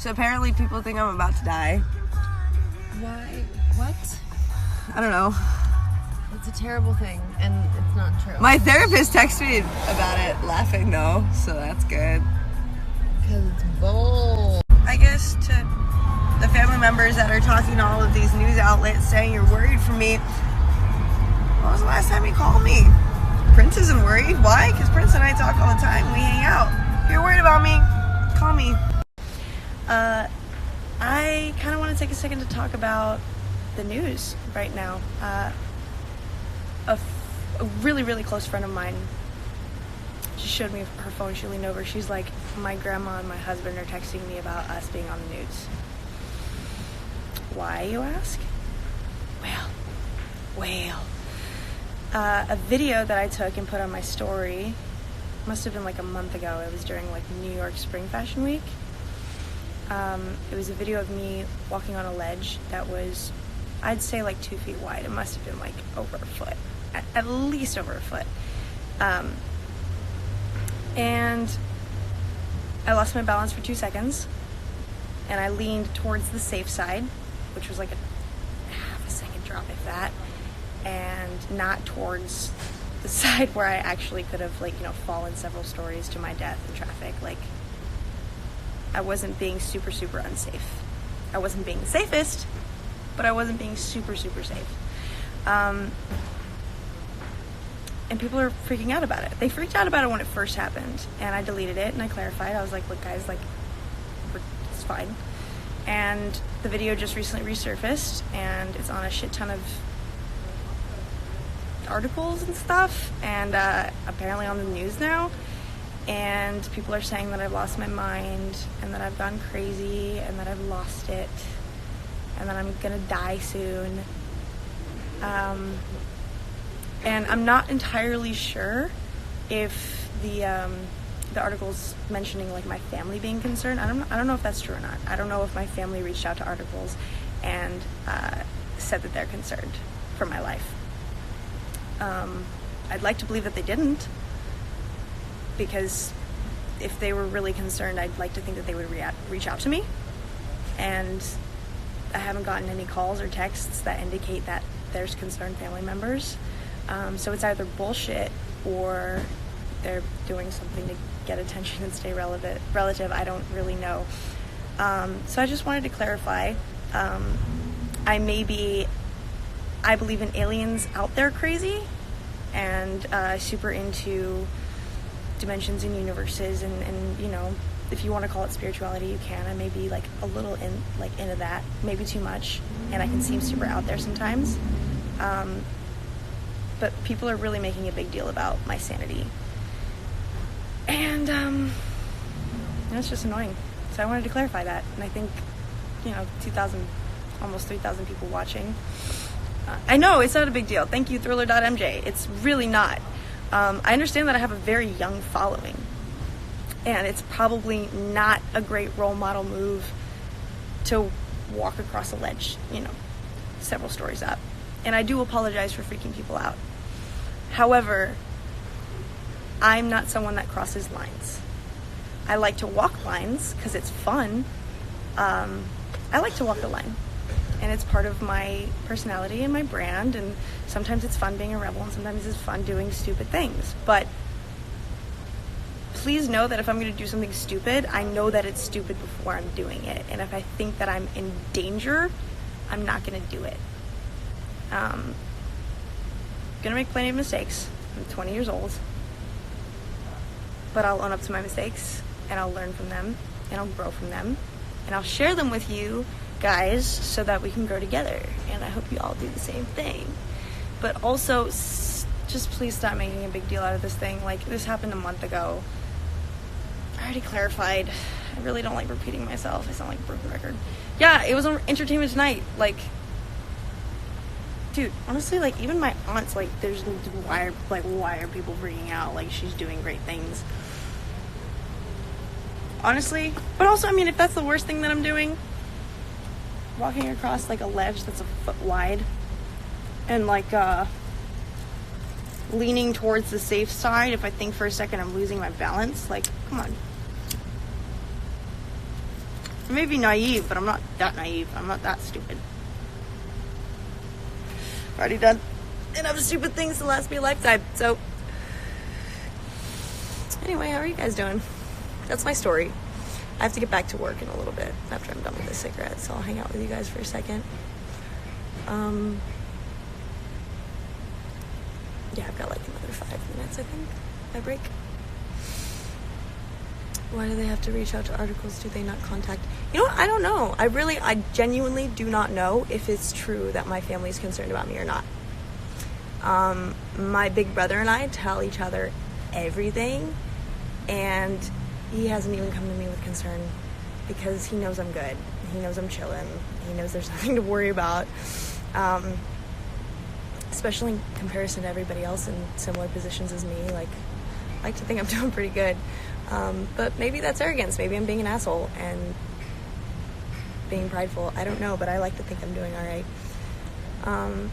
So apparently people think I'm about to die. Why? What? I don't know. It's a terrible thing, and it's not true. My therapist texted me about it, laughing though, so that's good. Because it's bold. I guess to the family members that are talking to all of these news outlets saying you're worried for me, when was the last time you called me? Prince isn't worried. Why? Because Prince and I talk all the time. We hang out. If you're worried about me, call me. I kind of want to take a second to talk about the news right now. A really, really close friend of mine, she showed me her phone. She leaned over. She's like, my grandma and my husband are texting me about us being on the news. Why, you ask? Well. A video that I took and put on my story must have been like a month ago. It was during like New York Spring Fashion Week. It was a video of me walking on a ledge that was, I'd say like 2 feet wide. It must have been like over a foot, at least over a foot. And I lost my balance for 2 seconds, and I leaned towards the safe side, which was like a half a second drop, if that, and not towards the side where I actually could have, like, fallen several stories to my death in traffic. Like, I wasn't being super, super unsafe. I wasn't being the safest, but I wasn't being super, super safe. And people are freaking out about it. They freaked out about it when it first happened, and I deleted it and I clarified. I was like, look guys, like, it's fine. And the video just recently resurfaced, and it's on a shit ton of articles and stuff, and apparently on the news now. And people are saying that I've lost my mind, and that I've gone crazy, and that I've lost it, and that I'm gonna die soon. And I'm not entirely sure if the articles mentioning like my family being concerned. I don't know if that's true or not. I don't know if my family reached out to articles and said that they're concerned for my life. I'd like to believe that they didn't, because if they were really concerned, I'd like to think that they would reach out to me. And I haven't gotten any calls or texts that indicate that there's concerned family members. So it's either bullshit or they're doing something to get attention and stay relative. I don't really know. So I just wanted to clarify. I believe in aliens out there crazy, and super into dimensions and universes, and if you want to call it spirituality, you can. I may be like a little into that, maybe too much, and I can seem super out there sometimes. But people are really making a big deal about my sanity, and it's just annoying. So I wanted to clarify that, and I think 2,000, almost 3,000 people watching. I know it's not a big deal. Thank you, Thriller.mj. It's really not. I understand that I have a very young following, and it's probably not a great role model move to walk across a ledge, several stories up. And I do apologize for freaking people out. However, I'm not someone that crosses lines. I like to walk lines because it's fun. I like to walk the line, and it's part of my personality and my brand, and sometimes it's fun being a rebel, and sometimes it's fun doing stupid things. But please know that if I'm going to do something stupid, I know that it's stupid before I'm doing it. And if I think that I'm in danger, I'm not going to do it. Gonna make plenty of mistakes. I'm 20 years old, but I'll own up to my mistakes, and I'll learn from them, and I'll grow from them, and I'll share them with you guys so that we can grow together. And I hope you all do the same thing. But also, just please stop making a big deal out of this thing. Like, this happened a month ago. I already clarified. I really don't like repeating myself. I sound like a broken record. Yeah, it was on Entertainment Tonight. Like, dude, honestly, like, even my aunt's like, why are people freaking out? Like, she's doing great things. Honestly. But also, I mean, if that's the worst thing that I'm doing, walking across, like, a ledge that's a foot wide, and, like, leaning towards the safe side, if I think for a second I'm losing my balance, like, come on. I may be naive, but I'm not that naive. I'm not that stupid. I've already done enough stupid things to last me a lifetime. So, anyway, how are you guys doing? That's my story. I have to get back to work in a little bit after I'm done with this cigarette, so I'll hang out with you guys for a second. Yeah, I've got like another 5 minutes, I think, by break. Why do they have to reach out to articles? Do they not contact? You know what? I don't know. I genuinely do not know if it's true that my family is concerned about me or not. My big brother and I tell each other everything, and he hasn't even come to me with concern because he knows I'm good. He knows I'm chilling. He knows there's nothing to worry about. Especially in comparison to everybody else in similar positions as me. Like, I like to think I'm doing pretty good. But maybe that's arrogance. Maybe I'm being an asshole and being prideful. I don't know, but I like to think I'm doing all right.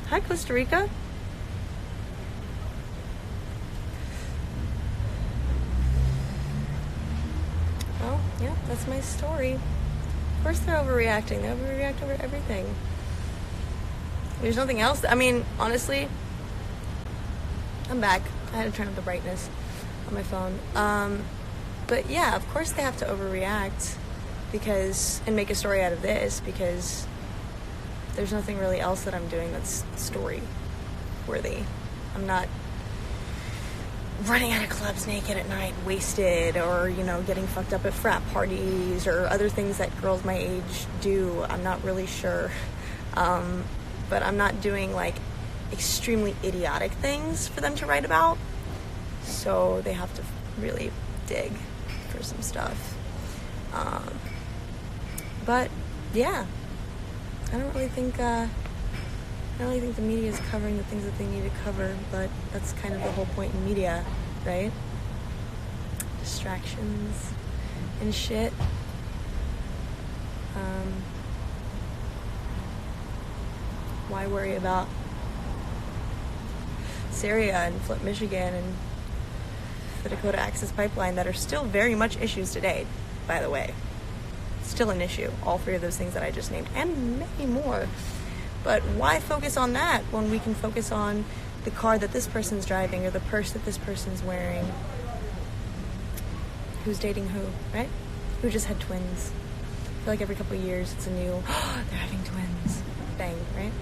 Hi, Costa Rica. Well, yeah, that's my story. Of course they're overreacting. They overreact over everything. There's nothing else. I mean, honestly, I'm back. I had to turn up the brightness on my phone. But yeah, of course they have to overreact and make a story out of this, because there's nothing really else that I'm doing that's story worthy. I'm not running out of clubs naked at night, wasted, or, getting fucked up at frat parties or other things that girls my age do. I'm not really sure. But I'm not doing like extremely idiotic things for them to write about. So they have to really dig for some stuff. But yeah, I don't really think the media is covering the things that they need to cover, but that's kind of the whole point in media, right? Distractions and shit. Why worry about Syria and Flint, Michigan and the Dakota Access Pipeline that are still very much issues today, by the way. Still an issue. All 3 of those things that I just named, and many more. But why focus on that when we can focus on the car that this person's driving or the purse that this person's wearing? Who's dating who, right? Who just had twins? I feel like every couple of years it's a new, they're having twins. Bang, right?